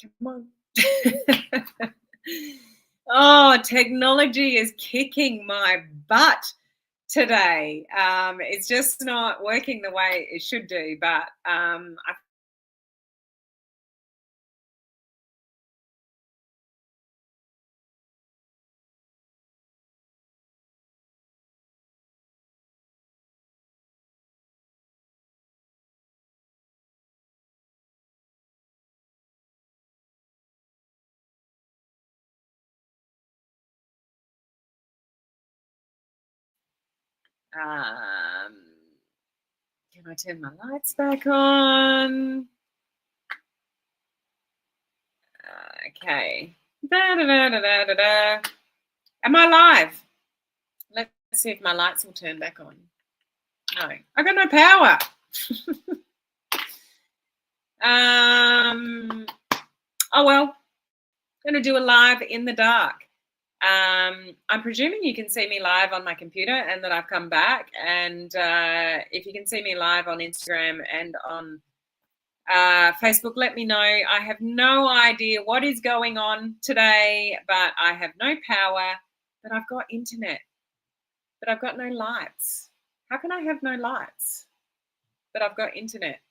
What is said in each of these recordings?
Come on. Oh, technology is kicking my butt today. It's just not working the way it should do. But can I turn my lights back on? Okay. Da, da, da, da, da, da, da. Am I live? Let's see if my lights will turn back on. No, I got no power. Oh well, I'm going to do a live in the dark. I'm presuming you can see me live on my computer and that I've come back. And if you can see me live on Instagram and on Facebook, let me know. I have no idea what is going on today, but I have no power, but I've got internet, but I've got no lights. How can I have no lights, but I've got internet?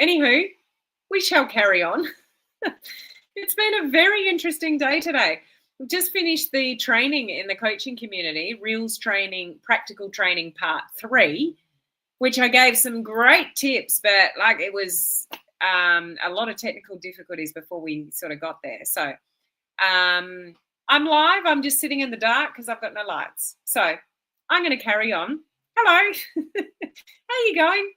Anywho, we shall carry on. It's been a very interesting day today. We've just finished the training in the coaching community, Reels Training, Practical Training Part 3, which I gave some great tips, but like it was a lot of technical difficulties before we sort of got there. So I'm live. I'm just sitting in the dark because I've got no lights. So I'm going to carry on. Hello. How are you going?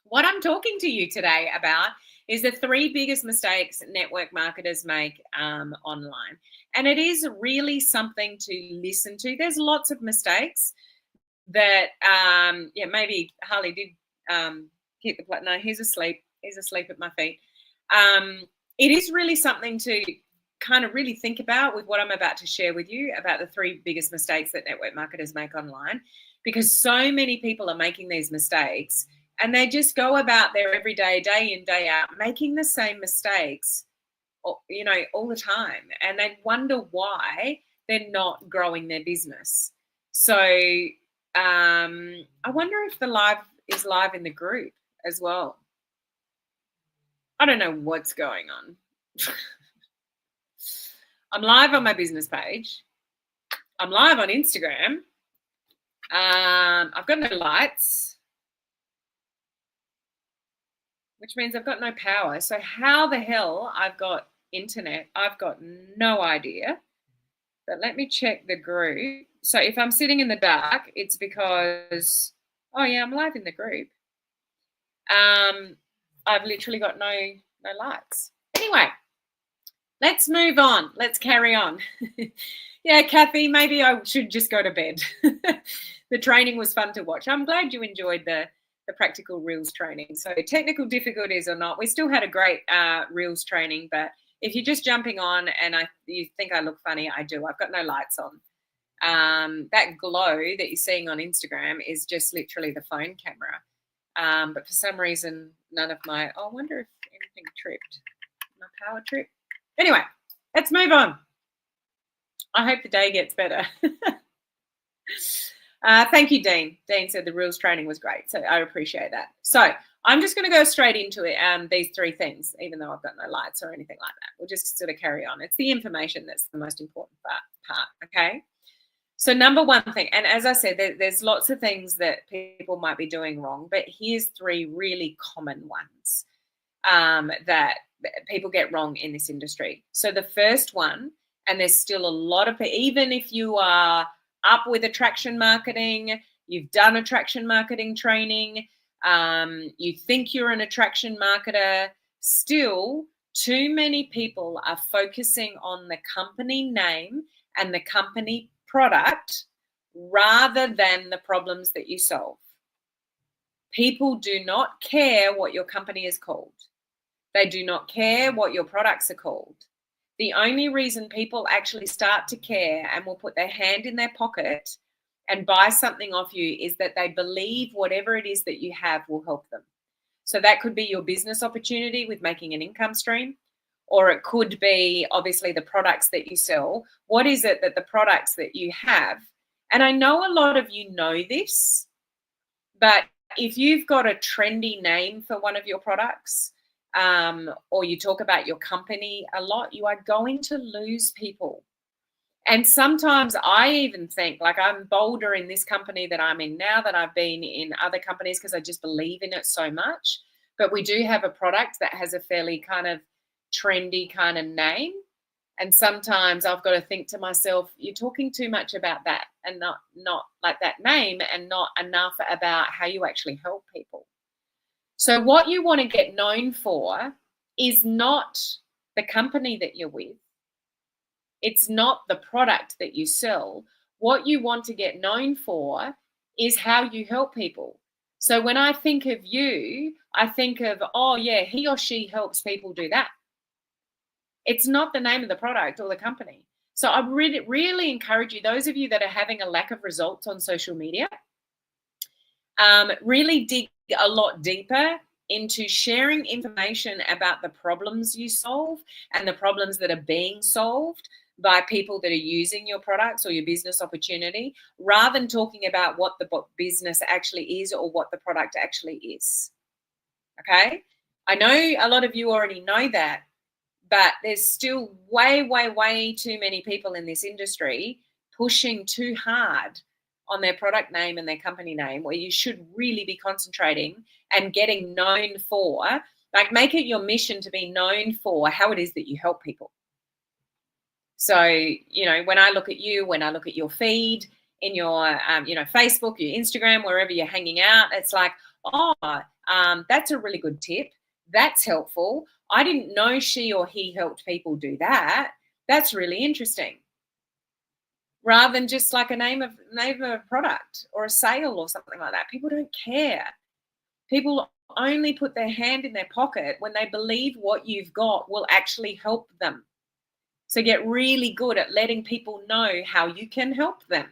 What I'm talking to you today about is the 3 biggest mistakes network marketers make online. And it is really something to listen to. There's lots of mistakes that, maybe Harley did hit the plate. No, he's asleep. He's asleep at my feet. It is really something to kind of really think about with what I'm about to share with you about the 3 biggest mistakes that network marketers make online, because so many people are making these mistakes. And they just go about their everyday, day in, day out, making the same mistakes, all the time. And they wonder why they're not growing their business. So I wonder if the live is live in the group as well. I don't know what's going on. I'm live on my business page. I'm live on Instagram. I've got no lights, which means I've got no power. So how the hell I've got internet, I've got no idea. But let me check the group. So if I'm sitting in the dark, it's because, I'm live in the group. I've literally got no lights. Anyway, let's move on. Let's carry on. Yeah, Kathy, maybe I should just go to bed. The training was fun to watch. I'm glad you enjoyed the practical Reels training. So technical difficulties or not, we still had a great Reels training. But if you're just jumping on and you think I look funny, I do. I've got no lights on. That glow that you're seeing on Instagram is just literally the phone camera. But for some reason, none of my, I wonder if anything tripped. My power trip. Anyway, let's move on. I hope the day gets better. Thank you, Dean. Dean said the Reels training was great, so I appreciate that. So I'm just going to go straight into it. These 3 things, even though I've got no lights or anything like that. We'll just sort of carry on. It's the information that's the most important part, okay? So number 1 thing, and as I said, there's lots of things that people might be doing wrong, but here's 3 really common ones that people get wrong in this industry. So the first one, and there's still a lot of, even if you are up with attraction marketing, you've done attraction marketing training, you think you're an attraction marketer, still too many people are focusing on the company name and the company product rather than the problems that you solve. People do not care what your company is called. They do not care what your products are called. The only reason people actually start to care and will put their hand in their pocket and buy something off you is that they believe whatever it is that you have will help them. So that could be your business opportunity with making an income stream, or it could be obviously the products that you sell. What is it that the products that you have? And I know a lot of you know this, but if you've got a trendy name for one of your products, or you talk about your company a lot, you are going to lose people. And sometimes I even think, like, I'm bolder in this company that I'm in now than I've been in other companies because I just believe in it so much. But we do have a product that has a fairly kind of trendy kind of name. And sometimes I've got to think to myself, you're talking too much about that and not like that name, and not enough about how you actually help people. So what you want to get known for is not the company that you're with. It's not the product that you sell. What you want to get known for is how you help people. So when I think of you, I think of, oh yeah, he or she helps people do that. It's not the name of the product or the company. So I really encourage you, those of you that are having a lack of results on social media, really dig a lot deeper into sharing information about the problems you solve and the problems that are being solved by people that are using your products or your business opportunity, rather than talking about what the business actually is or what the product actually is. Okay? I know a lot of you already know that, but there's still way too many people in this industry pushing too hard on their product name and their company name, where you should really be concentrating and getting known for, like, make it your mission to be known for how it is that you help people. So, you know, when I look at you, when I look at your feed in your, Facebook, your Instagram, wherever you're hanging out, it's like, oh, that's a really good tip. That's helpful. I didn't know she or he helped people do that. That's really interesting. Rather than just like a name of a product or a sale or something like that. People don't care. People only put their hand in their pocket when they believe what you've got will actually help them. So get really good at letting people know how you can help them.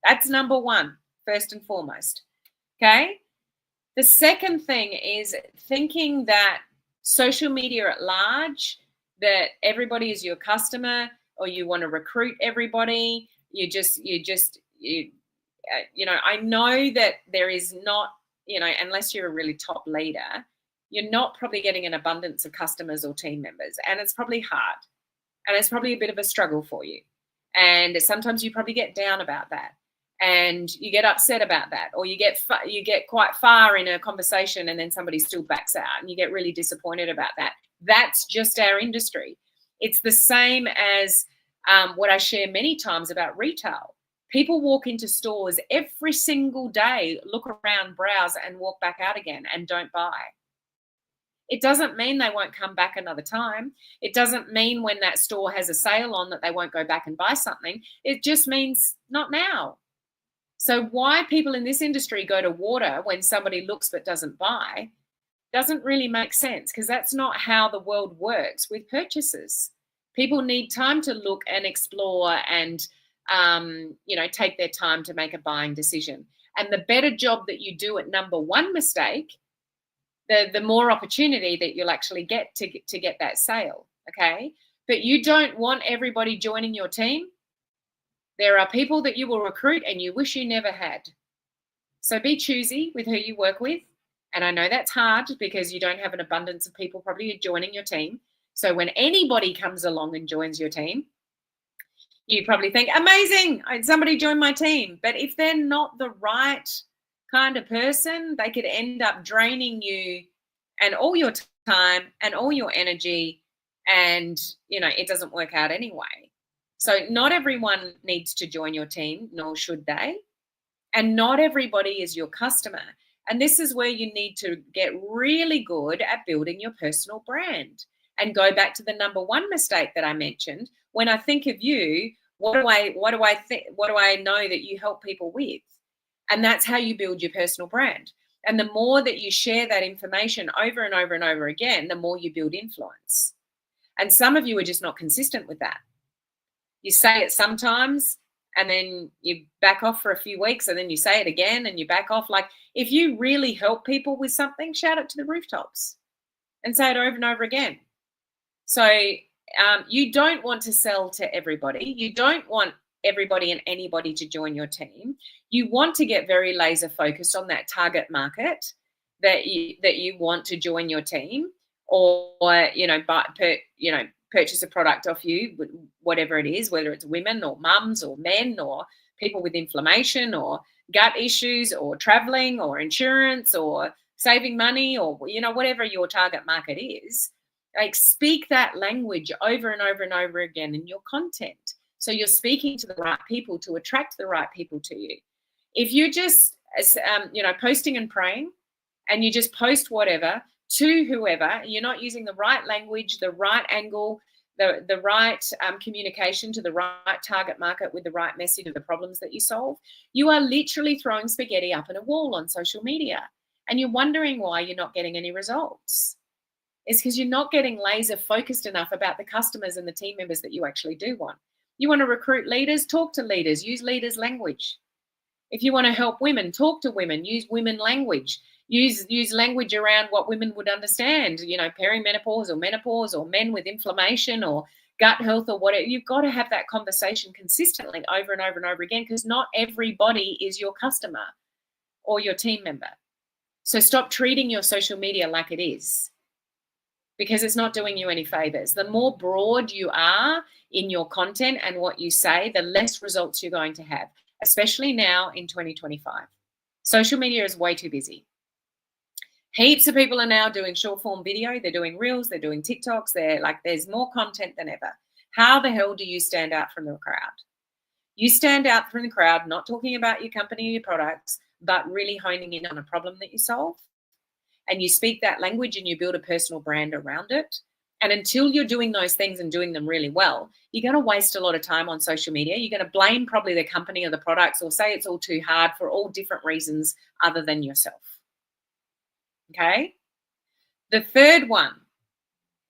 That's number one, first and foremost. Okay? The second thing is thinking that social media at large, that everybody is your customer, or you want to recruit everybody. I know that there is not, unless you're a really top leader, you're not probably getting an abundance of customers or team members. And it's probably hard. And it's probably a bit of a struggle for you. And sometimes you probably get down about that. And you get upset about that, or you get quite far in a conversation and then somebody still backs out and you get really disappointed about that. That's just our industry. It's the same as what I share many times about retail. People walk into stores every single day, look around, browse, and walk back out again and don't buy. It doesn't mean they won't come back another time. It doesn't mean when that store has a sale on that they won't go back and buy something. It just means not now. So why people in this industry go to water when somebody looks but doesn't buy doesn't really make sense, because that's not how the world works with purchases. People need time to look and explore and, take their time to make a buying decision. And the better job that you do at number one mistake, the more opportunity that you'll actually get to get that sale, okay? But you don't want everybody joining your team. There are people that you will recruit and you wish you never had. So be choosy with who you work with. And I know that's hard because you don't have an abundance of people probably joining your team. So when anybody comes along and joins your team, you probably think, amazing, somebody joined my team. But if they're not the right kind of person, they could end up draining you and all your time and all your energy, and it doesn't work out anyway. So not everyone needs to join your team, nor should they, and not everybody is your customer. And this is where you need to get really good at building your personal brand and go back to the number one mistake that I mentioned. When I think of you, what do I know that you help people with? And that's how you build your personal brand. And the more that you share that information over and over and over again, the more you build influence. And some of you are just not consistent with that. You say it sometimes and then you back off for a few weeks, and then you say it again and you back off. Like, if you really help people with something, shout it to the rooftops and say it over and over again. So you don't want to sell to everybody. You don't want everybody and anybody to join your team. You want to get very laser focused on that target market that you want to join your team, or purchase a product off you, whatever it is, whether it's women or mums or men or people with inflammation or gut issues or traveling or insurance or saving money, or whatever your target market is. Like, speak that language over and over and over again in your content, so you're speaking to the right people to attract the right people to you. If you're just posting and praying, and you just post whatever to whoever, you're not using the right language, the right angle, the right communication to the right target market with the right message of the problems that you solve, you are literally throwing spaghetti up in a wall on social media, and you're wondering why you're not getting any results. It's because you're not getting laser focused enough about the customers and the team members that you actually do want. You want to recruit leaders, talk to leaders, use leaders' language. If you want to help women, talk to women, use women language. Use language around what women would understand, perimenopause or menopause, or men with inflammation or gut health or whatever. You've got to have that conversation consistently over and over and over again, because not everybody is your customer or your team member. So stop treating your social media like it is, because it's not doing you any favors. The more broad you are in your content and what you say, the less results you're going to have, especially now in 2025. Social media is way too busy. Heaps of people are now doing short form video. They're doing reels. They're doing TikToks. There's more content than ever. How the hell do you stand out from the crowd? You stand out from the crowd, not talking about your company or your products, but really honing in on a problem that you solve. And you speak that language and you build a personal brand around it. And until you're doing those things and doing them really well, you're going to waste a lot of time on social media. You're going to blame probably the company or the products, or say it's all too hard for all different reasons other than yourself. Okay? The third one,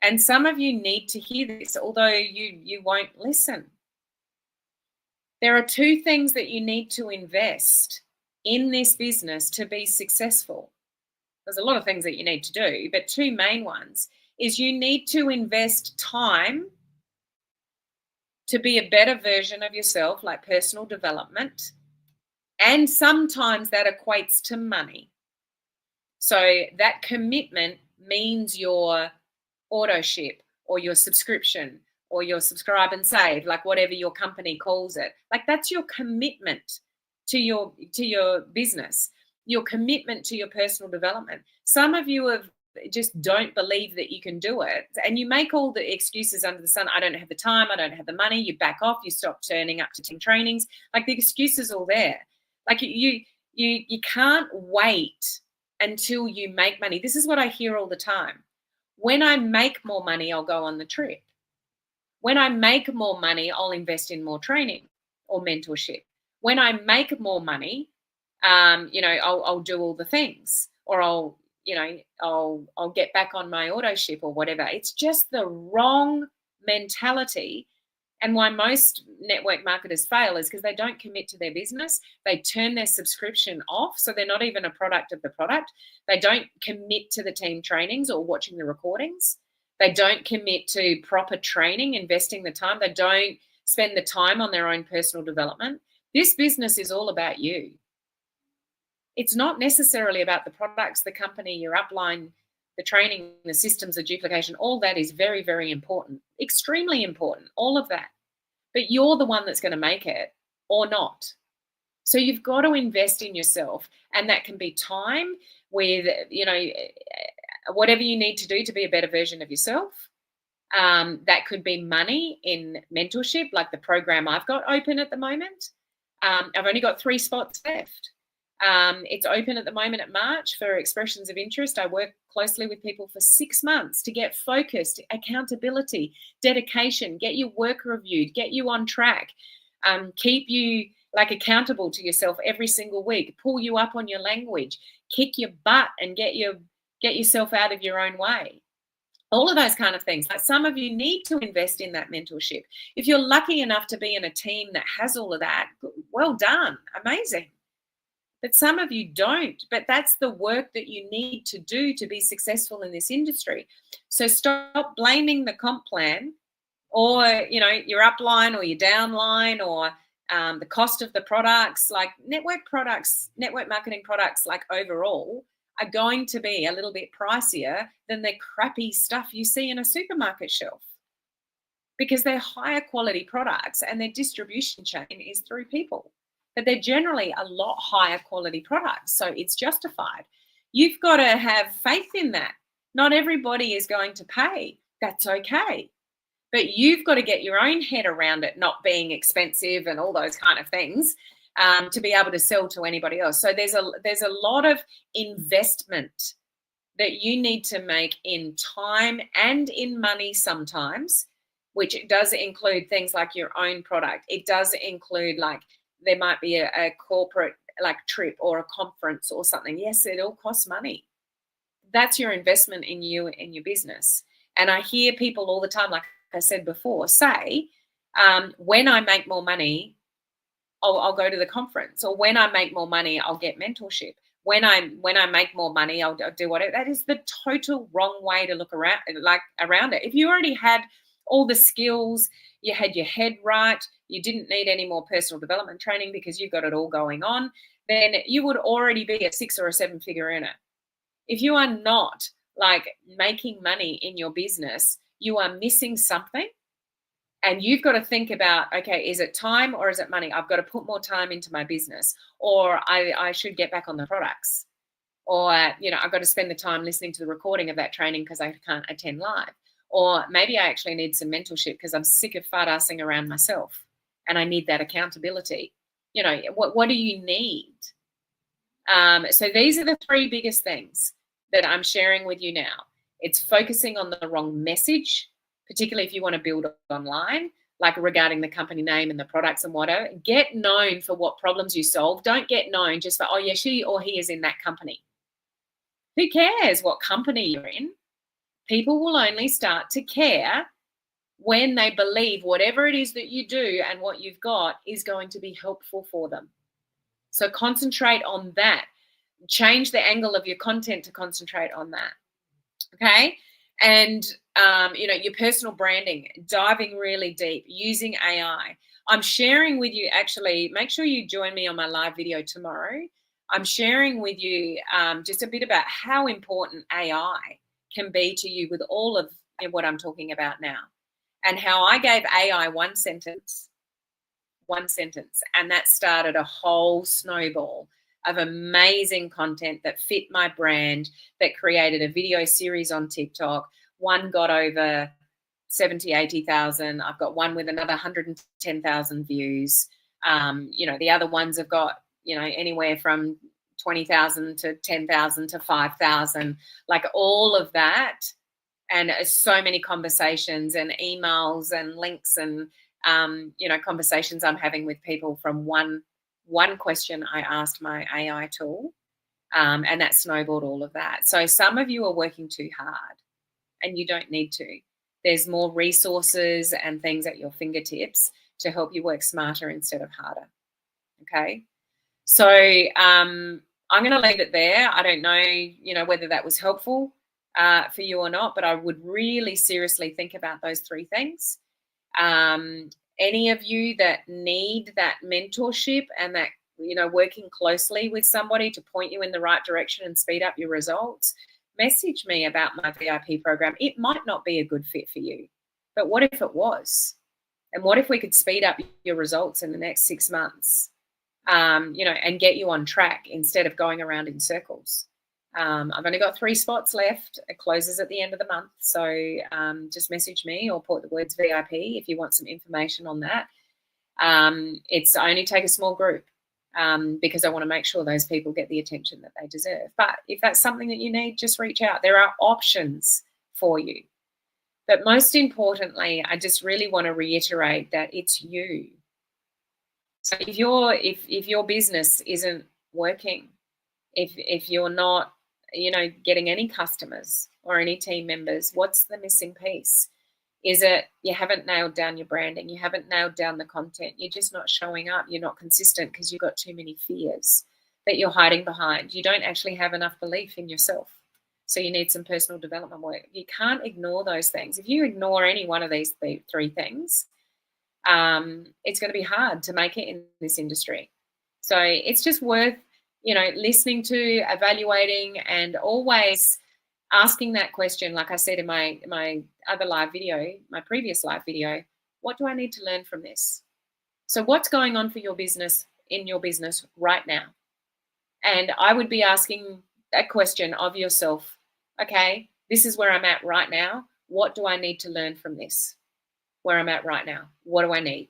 and some of you need to hear this, although you won't listen. There are two things that you need to invest in this business to be successful. There's a lot of things that you need to do, but two main ones is you need to invest time to be a better version of yourself, like personal development, and sometimes that equates to money. So that commitment means your auto ship or your subscription or your subscribe and save, like whatever your company calls it. Like, that's your commitment to your business, your commitment to your personal development. Some of you just don't believe that you can do it, and you make all the excuses under the sun. I don't have the time, I don't have the money. You back off, you stop turning up to team trainings. Like, the excuses all there. Like, you can't wait until you make money. This is what I hear all the time. When I make more money, I'll go on the trip. When I make more money, I'll invest in more training or mentorship. When I make more money, I'll do all the things, or I'll get back on my auto ship or whatever. It's just the wrong mentality. And why most network marketers fail is because they don't commit to their business. They turn their subscription off, so they're not even a product of the product. They don't commit to the team trainings or watching the recordings. They don't commit to proper training, investing the time. They don't spend the time on their own personal development. This business is all about you. It's not necessarily about the products, the company, your upline, the training, the systems, the duplication. All that is very, very important, extremely important, all of that. But you're the one that's going to make it or not. So you've got to invest in yourself, and that can be time with, whatever you need to do to be a better version of yourself. That could be money in mentorship, like the program I've got open at the moment. I've only got 3 spots left. It's open at the moment at March for expressions of interest. I work closely with people for 6 months to get focused, accountability, dedication, get your work reviewed, get you on track, keep you accountable to yourself every single week, pull you up on your language, kick your butt and get yourself out of your own way. All of those kind of things. Like some of you need to invest in that mentorship. If you're lucky enough to be in a team that has all of that, well done, amazing. But some of you don't. But that's the work that you need to do to be successful in this industry. So stop blaming the comp plan or, your upline or your downline or the cost of the products. Like network marketing products, like overall, are going to be a little bit pricier than the crappy stuff you see in a supermarket shelf, because they're higher quality products and their distribution chain is through people. But they're generally a lot higher quality products, so it's justified. You've got to have faith in that. Not everybody is going to pay. That's okay. But you've got to get your own head around it not being expensive and all those kind of things to be able to sell to anybody else. So there's a lot of investment that you need to make in time and in money sometimes, which does include things like your own product. It does include, like, there might be a corporate trip or a conference or something. Yes, it all costs money. That's your investment in you and your business. And I hear people all the time, like I said before, say, when I make more money, I'll go to the conference, or when I make more money, I'll get mentorship. When I make more money, I'll do whatever. That is the total wrong way to look around it. If you already had all the skills, you had your head right, you didn't need any more personal development training because you've got it all going on, then you would already be a 6 or a 7 figure earner. If you are not making money in your business, you are missing something. And you've got to think about, okay, is it time or is it money? I've got to put more time into my business, or I should get back on the products, or, I've got to spend the time listening to the recording of that training because I can't attend live. Or maybe I actually need some mentorship because I'm sick of fart-assing around myself and I need that accountability. What do you need? So these are the 3 biggest things that I'm sharing with you now. It's focusing on the wrong message, particularly if you want to build online, like regarding the company name and the products and whatever. Get known for what problems you solve. Don't get known just for, oh, yeah, she or he is in that company. Who cares what company you're in? People will only start to care when they believe whatever it is that you do and what you've got is going to be helpful for them. So concentrate on that. Change the angle of your content to concentrate on that. Okay? And, your personal branding, diving really deep, using AI. I'm sharing with you, actually, make sure you join me on my live video tomorrow. I'm sharing with you just a bit about how important AI can be to you with all of what I'm talking about now, and how I gave AI one sentence, and that started a whole snowball of amazing content that fit my brand, that created a video series on TikTok. One got over 70, 80,000. I've got one with another 110,000 views. The other ones have got, anywhere from 20,000 to 10,000 to 5,000, like all of that. And so many conversations and emails and links and, conversations I'm having with people from one question I asked my AI tool, and that snowballed all of that. So some of you are working too hard and you don't need to. There's more resources and things at your fingertips to help you work smarter instead of harder. Okay. So I'm going to leave it there. I don't know, whether that was helpful for you or not, but I would really seriously think about those 3 things. Any of you that need that mentorship and that, working closely with somebody to point you in the right direction and speed up your results, message me about my VIP program. It might not be a good fit for you, but what if it was? And what if we could speed up your results in the next 6 months, and get you on track instead of going around in circles? I've only got 3 spots left. It closes at the end of the month. So just message me or put the words VIP if you want some information on that. I only take a small group because I want to make sure those people get the attention that they deserve. But if that's something that you need, just reach out. There are options for you. But most importantly, I just really want to reiterate that it's you. So if your business isn't working, if you're not getting any customers or any team members, what's the missing piece? Is it you haven't nailed down your branding? You haven't nailed down the content. You're just not showing up. You're not consistent because you've got too many fears that you're hiding behind. You don't actually have enough belief in yourself. So you need some personal development work. You can't ignore those things. If you ignore any one of these three things, it's going to be hard to make it in this industry. So it's just worth, listening to, evaluating, and always asking that question. Like I said in my other live video, my previous live video, what do I need to learn from this? So what's going on for your business, in your business right now? And I would be asking that question of yourself. Okay, this is where I'm at right now. What do I need to learn from this? Where I'm at right now. What do I need?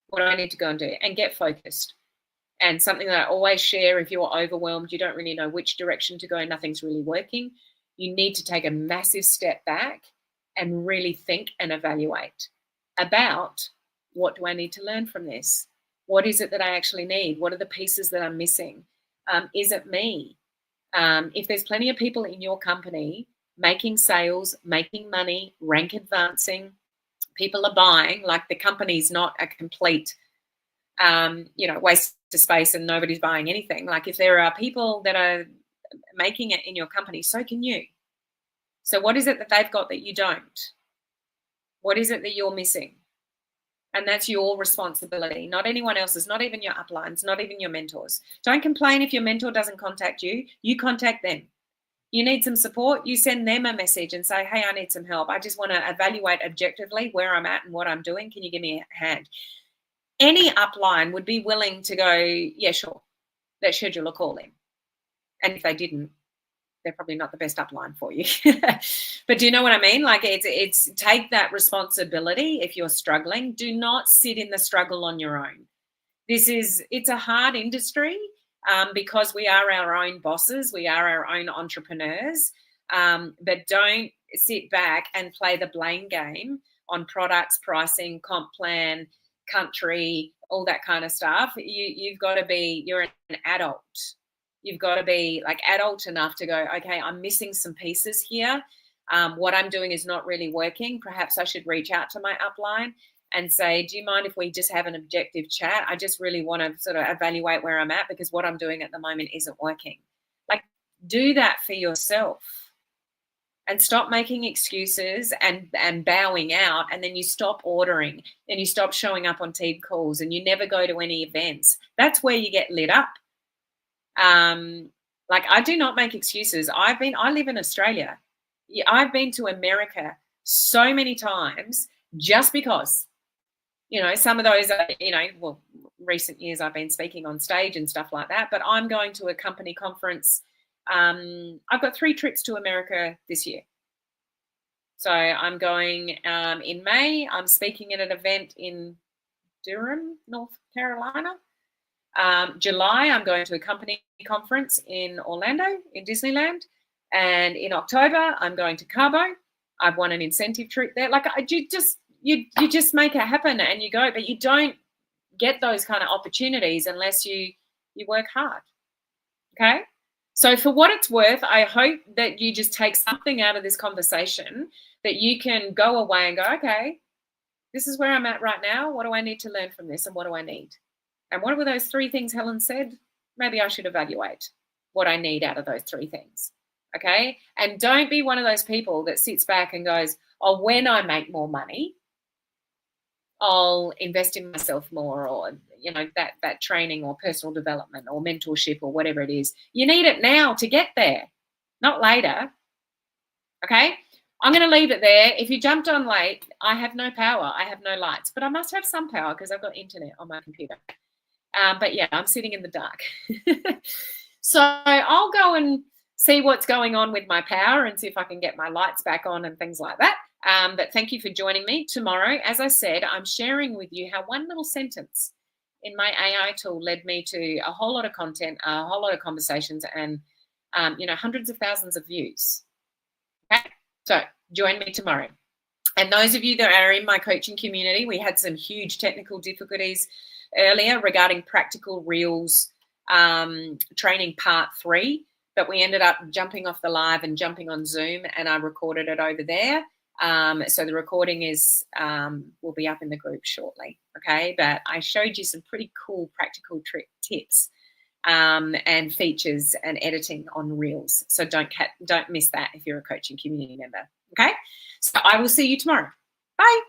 What do I need to go and do? And get focused. And something that I always share, if you're overwhelmed, you don't really know which direction to go, nothing's really working, you need to take a massive step back and really think and evaluate about, what do I need to learn from this? What is it that I actually need? What are the pieces that I'm missing? Is it me? If there's plenty of people in your company making sales, making money, rank advancing, people are buying, like the company's not a complete, waste of space and nobody's buying anything. Like if there are people that are making it in your company, so can you. So what is it that they've got that you don't? What is it that you're missing? And that's your responsibility, not anyone else's, not even your uplines, not even your mentors. Don't complain if your mentor doesn't contact you. You contact them. You need some support, you send them a message and say, hey, I need some help. I just want to evaluate objectively where I'm at and what I'm doing. Can you give me a hand? Any upline would be willing to go, yeah, sure, let's schedule a call in. And if they didn't, they're probably not the best upline for you. But do you know what I mean? Like it's take that responsibility. If you're struggling, do not sit in the struggle on your own. It's a hard industry because we are our own bosses. We are our own entrepreneurs. But don't sit back and play the blame game on products, pricing, comp plan, country, all that kind of stuff. You've got to be, you're an adult. You've got to be like adult enough to go, okay, I'm missing some pieces here. What I'm doing is not really working. Perhaps I should reach out to my upline and say, do you mind if we just have an objective chat? I just really want to sort of evaluate where I'm at because what I'm doing at the moment isn't working. Like, do that for yourself and stop making excuses and bowing out, and then you stop ordering and you stop showing up on team calls and you never go to any events. That's where you get lit up. Like I do not make excuses. I live in Australia. I've been to America so many times just because, some of those are, recent years I've been speaking on stage and stuff like that, but I'm going to a company conference. I've got 3 trips to America this year. So I'm going in May. I'm speaking at an event in Durham, North Carolina. July, I'm going to a company conference in Orlando, in Disneyland. And in October, I'm going to Cabo. I've won an incentive trip there. Like you just make it happen and you go, but you don't get those kind of opportunities unless you work hard. Okay? So for what it's worth, I hope that you just take something out of this conversation that you can go away and go, okay, this is where I'm at right now. What do I need to learn from this and what do I need? And what were those 3 things Helen said? Maybe I should evaluate what I need out of those 3 things. Okay? And don't be one of those people that sits back and goes, oh, when I make more money, I'll invest in myself more, or, that training or personal development or mentorship or whatever it is. You need it now to get there, not later. Okay? I'm going to leave it there. If you jumped on late, I have no power. I have no lights, but I must have some power because I've got internet on my computer. But yeah, I'm sitting in the dark. So I'll go and see what's going on with my power and see if I can get my lights back on and things like that. But thank you for joining me. Tomorrow, as I said, I'm sharing with you how one little sentence in my AI tool led me to a whole lot of content, a whole lot of conversations, and hundreds of thousands of views. Okay, so join me tomorrow. And those of you that are in my coaching community, we had some huge technical difficulties earlier regarding Practical Reels training part 3. but we ended up jumping off the live and jumping on Zoom, and I recorded it over there. So the recording is will be up in the group shortly. Okay, but I showed you some pretty cool practical tips and features and editing on Reels. So don't miss that if you're a coaching community member. Okay, so I will see you tomorrow. Bye.